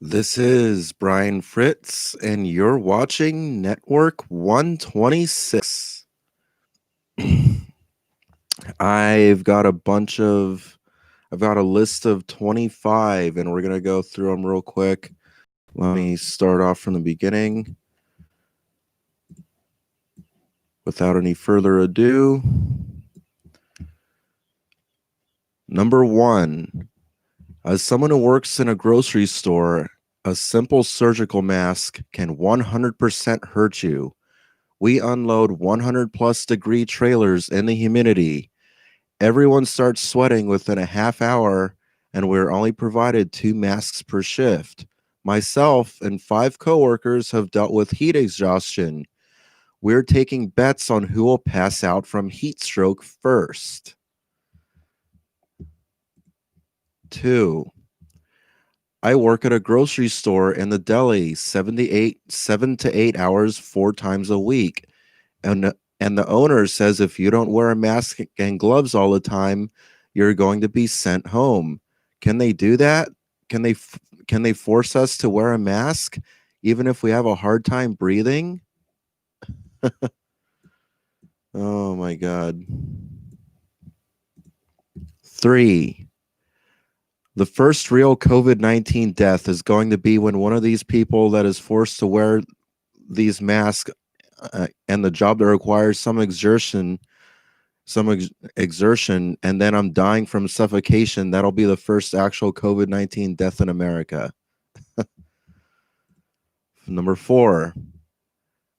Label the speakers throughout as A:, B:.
A: This is Brian Fritz, and you're watching Network 126. I've got I've got a list of 25, and we're going to go through them real quick. Let me start off from the beginning. Without any further ado, number 1. As someone who works in a grocery store, a simple surgical mask can 100% hurt you. We unload 100 plus degree trailers in the humidity. Everyone starts sweating within a half hour, and we're only provided 2 masks per shift. Myself and 5 coworkers have dealt with heat exhaustion. We're taking bets on who will pass out from heat stroke first. 2. I work at a grocery store in the deli 7 to 8 hours 4 times a week. And the owner says if you don't wear a mask and gloves all the time, you're going to be sent home. Can they do that? Can they force us to wear a mask even if we have a hard time breathing? Oh my God. 3. The first real COVID-19 death is going to be when one of these people that is forced to wear these masks and the job that requires some exertion, and then I'm dying from suffocation. That'll be the first actual COVID-19 death in America. Number 4.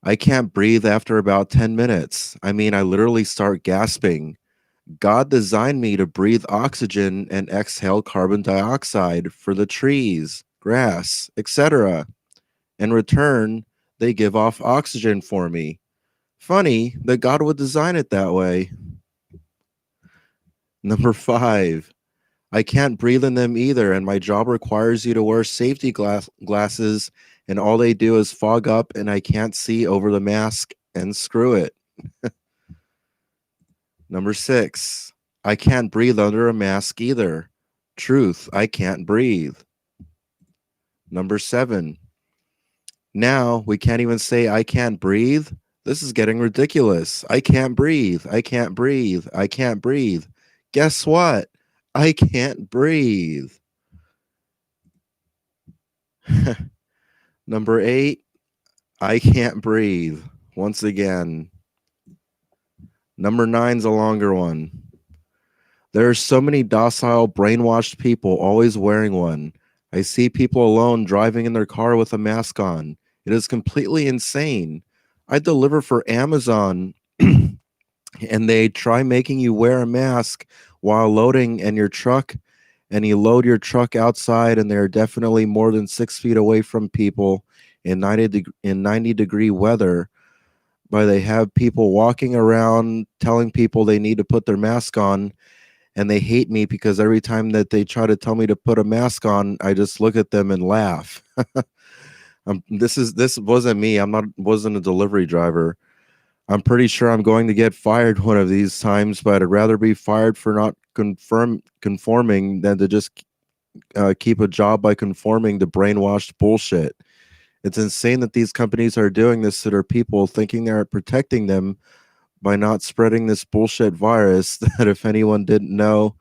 A: I can't breathe after about 10 minutes. I mean, I literally start gasping. God designed me to breathe oxygen and exhale carbon dioxide for the trees, grass, etc. In return, they give off oxygen for me. Funny that God would design it that way. Number 5. I can't breathe in them either, and my job requires you to wear safety glasses, and all they do is fog up, and I can't see over the mask, and screw it. Number 6. I can't breathe under a mask either. Truth, I can't breathe. Number 7. Now we can't even say I can't breathe. This is getting ridiculous. I can't breathe. I can't breathe. I can't breathe. Guess what? I can't breathe. Number 8. I can't breathe. Once again. Number 9's a longer one. There are so many docile, brainwashed people always wearing one. I see people alone driving in their car with a mask on. It is completely insane. I deliver for Amazon and they try making you wear a mask while loading in your truck, and you load your truck outside and they're definitely more than 6 feet away from people in 90 degree weather, but they have people walking around telling people they need to put their mask on, and they hate me because every time that they try to tell me to put a mask on, I just look at them and laugh. This wasn't me. Wasn't a delivery driver. I'm pretty sure I'm going to get fired one of these times, but I'd rather be fired for not conforming than to just keep a job by conforming to brainwashed bullshit. It's insane that these companies are doing this to their people, thinking they're protecting them by not spreading this bullshit virus that, if anyone didn't know,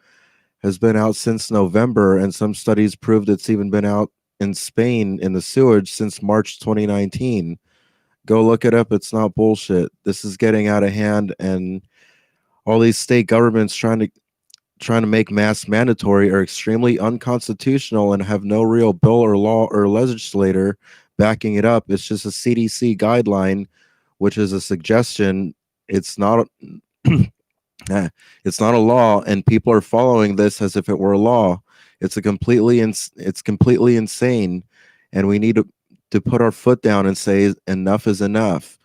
A: has been out since November, and some studies proved it's even been out in Spain in the sewage since March 2019. Go look it up. It's not bullshit. This is getting out of hand, and all these state governments trying to make masks mandatory are extremely unconstitutional and have no real bill or law or legislator backing it up. It's just a CDC guideline, which is a suggestion. It's not it's not a law, and people are following this as if it were a law. It's completely insane, and we need to put our foot down and say enough is enough.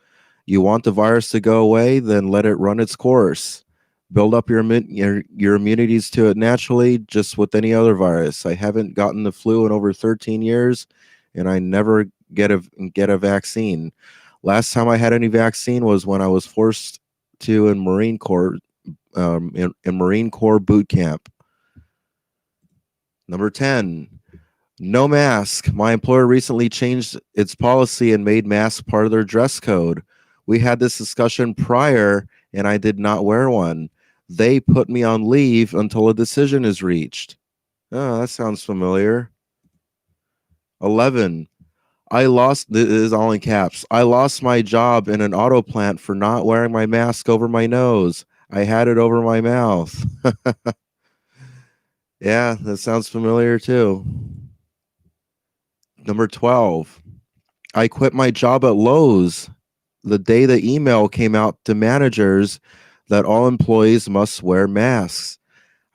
A: You want the virus to go away, then let it run its course. Build up your immunities to it naturally, just with any other virus. I haven't gotten the flu in over 13 years, and I never get a vaccine. Last time I had any vaccine was when I was forced to in Marine Corps in Marine Corps boot camp. Number 10. No mask. My employer recently changed its policy and made masks part of their dress code. We had this discussion prior, and I did not wear one. They put me on leave until a decision is reached. Oh, that sounds familiar. 11. This is all in caps. I lost my job in an auto plant for not wearing my mask over my nose. I had it over my mouth. Yeah, that sounds familiar too. Number 12. I quit my job at Lowe's the day the email came out to managers that all employees must wear masks.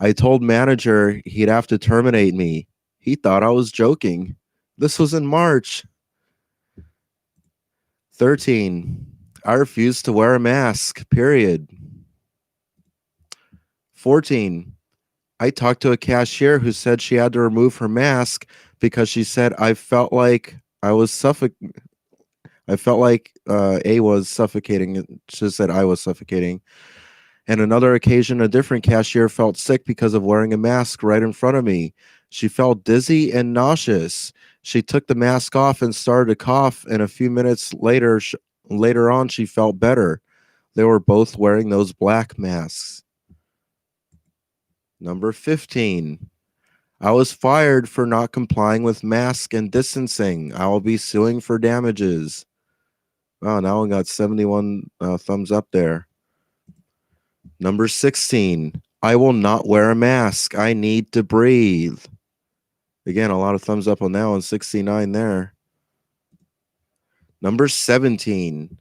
A: I told manager he'd have to terminate me. He thought I was joking. This was in March. 13. I refused to wear a mask, period. 14. I talked to a cashier who said she had to remove her mask because she said I felt like A was suffocating. She said I was suffocating. And another occasion, a different cashier felt sick because of wearing a mask right in front of me. She felt dizzy and nauseous. She took the mask off and started to cough, and a few minutes later on, she felt better. They were both wearing those black masks. Number 15. I was fired for not complying with mask and distancing. I will be suing for damages. Wow, now we got 71 thumbs up there. Number 16. I will not wear a mask. I need to breathe. Again, a lot of thumbs up on that one. 69 there. Number 17.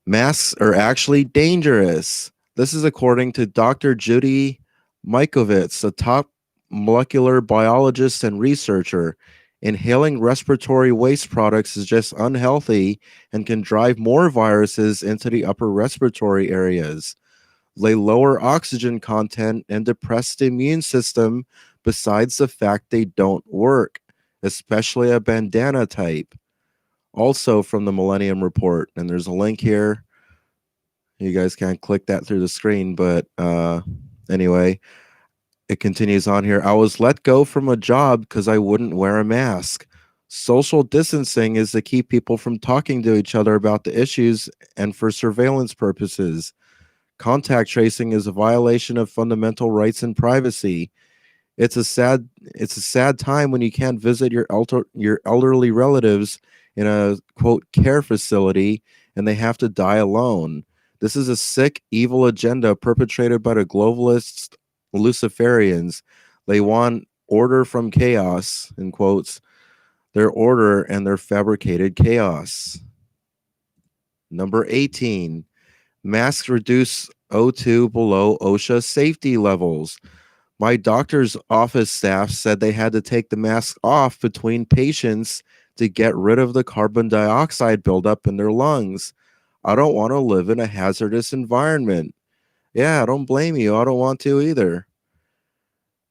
A: Masks are actually dangerous. This is according to Dr. Judy Mikovits, a top molecular biologist and researcher. Inhaling respiratory waste products is just unhealthy and can drive more viruses into the upper respiratory areas. They lower oxygen content and depress the immune system, besides the fact they don't work, especially a bandana type. Also from the Millennium Report, and there's a link here. You guys can't click that through the screen, but anyway, it continues on here. I was let go from a job because I wouldn't wear a mask. Social distancing is to keep people from talking to each other about the issues and for surveillance purposes. Contact tracing is a violation of fundamental rights and privacy. It's a sad time when you can't visit your elderly relatives in a quote care facility and they have to die alone. This is a sick, evil agenda perpetrated by the globalists, Luciferians. They want order from chaos, in quotes, their order and their fabricated chaos. Number 18. Masks reduce O2 below OSHA safety levels. My doctor's office staff said they had to take the mask off between patients to get rid of the carbon dioxide buildup in their lungs. I don't want to live in a hazardous environment. Yeah, I don't blame you. I don't want to either.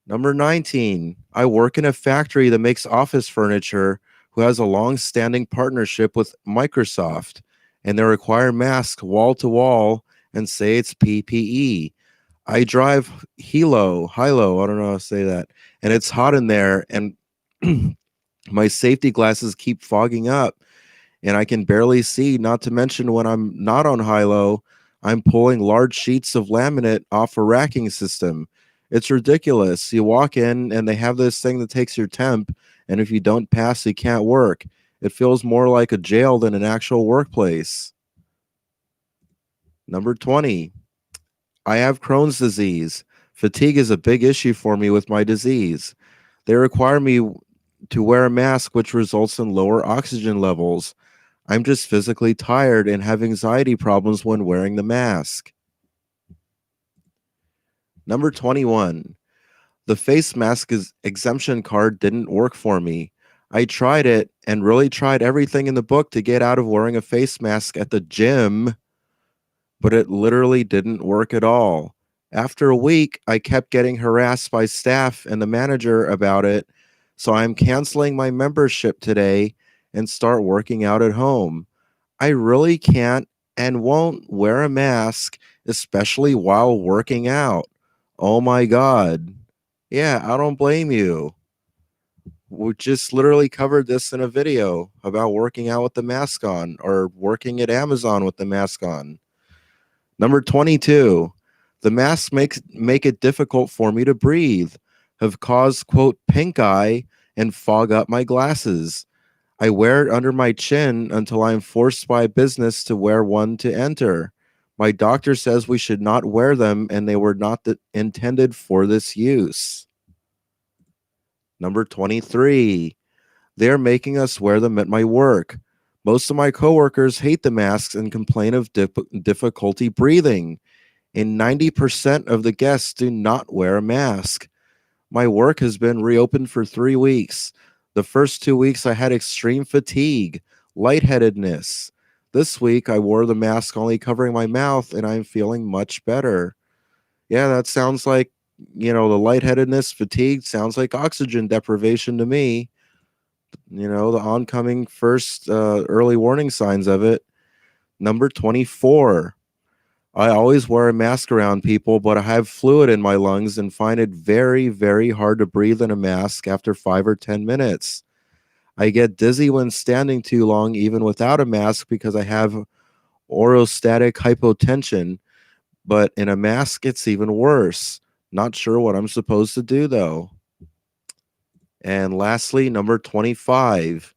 A: Number 19. I work in a factory that makes office furniture who has a long-standing partnership with Microsoft, and they require masks wall to wall and say it's PPE. I drive Hilo, I don't know how to say that, and it's hot in there, and my safety glasses keep fogging up, and I can barely see, not to mention when I'm not on high-low, I'm pulling large sheets of laminate off a racking system. It's ridiculous. You walk in, and they have this thing that takes your temp, and if you don't pass, you can't work. It feels more like a jail than an actual workplace. Number 20. I have Crohn's disease. Fatigue is a big issue for me with my disease. They require me to wear a mask, which results in lower oxygen levels. I'm just physically tired and have anxiety problems when wearing the mask. Number 21. The face mask exemption card didn't work for me. I tried it and really tried everything in the book to get out of wearing a face mask at the gym, but it literally didn't work at all. After a week, I kept getting harassed by staff and the manager about it, so I'm canceling my membership today and start working out at home. I really can't and won't wear a mask, especially while working out. Oh my God. Yeah, I don't blame you. We just literally covered this in a video about working out with the mask on or working at Amazon with the mask on. Number 22, the masks make it difficult for me to breathe, have caused, quote, pink eye and fog up my glasses. I wear it under my chin until I am forced by business to wear one to enter. My doctor says we should not wear them and they were not intended for this use. Number 23, they're making us wear them at my work. Most of my coworkers hate the masks and complain of difficulty breathing. And 90% of the guests do not wear a mask. My work has been reopened for 3 weeks. The first 2 weeks I had extreme fatigue, lightheadedness. This week I wore the mask only covering my mouth and I'm feeling much better. Yeah, that sounds like, the lightheadedness, fatigue sounds like oxygen deprivation to me. The oncoming first early warning signs of it. Number 24. I always wear a mask around people, but I have fluid in my lungs and find it very, very hard to breathe in a mask after 5 or 10 minutes. I get dizzy when standing too long, even without a mask, because I have orostatic hypotension, but in a mask, it's even worse. Not sure what I'm supposed to do, though. And lastly, number 25.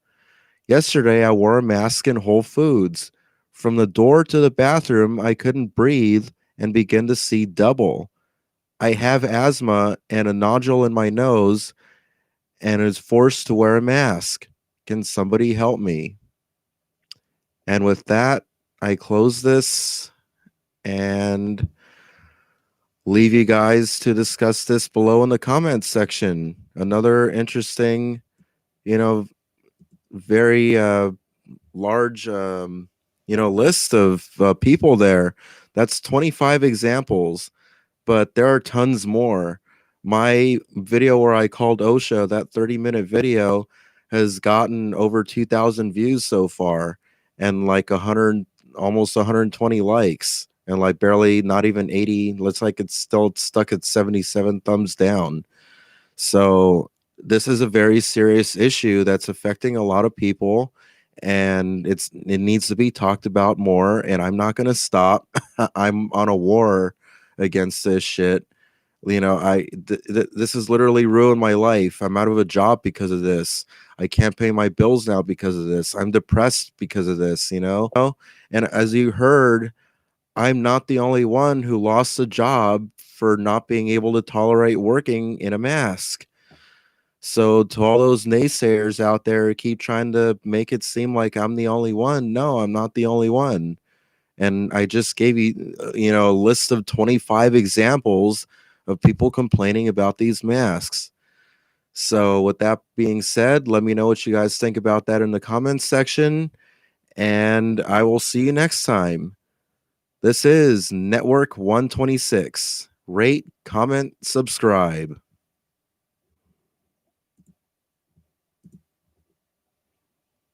A: Yesterday, I wore a mask in Whole Foods. From the door to the bathroom, I couldn't breathe and began to see double. I have asthma and a nodule in my nose and is forced to wear a mask. Can somebody help me? And with that, I close this and leave you guys to discuss this below in the comments section. Another interesting, very large list of people there. That's 25 examples, but there are tons more. My video where I called OSHA, that 30-minute video, has gotten over 2,000 views so far and like 100, almost 120 likes and like barely not even 80. Looks like it's still stuck at 77 thumbs down. So this is a very serious issue that's affecting a lot of people, and it needs to be talked about more, and I'm not going to stop. I'm on a war against this shit. This has literally ruined my life. I'm out of a job because of this. I can't pay my bills now because of this. I'm depressed because of this, And as you heard, I'm not the only one who lost a job for not being able to tolerate working in a mask. So to all those naysayers out there who keep trying to make it seem like I'm the only one, no, I'm not the only one. And I just gave you, a list of 25 examples of people complaining about these masks. So with that being said, let me know what you guys think about that in the comments section, and I will see you next time. This is Network 126. Rate, comment, subscribe.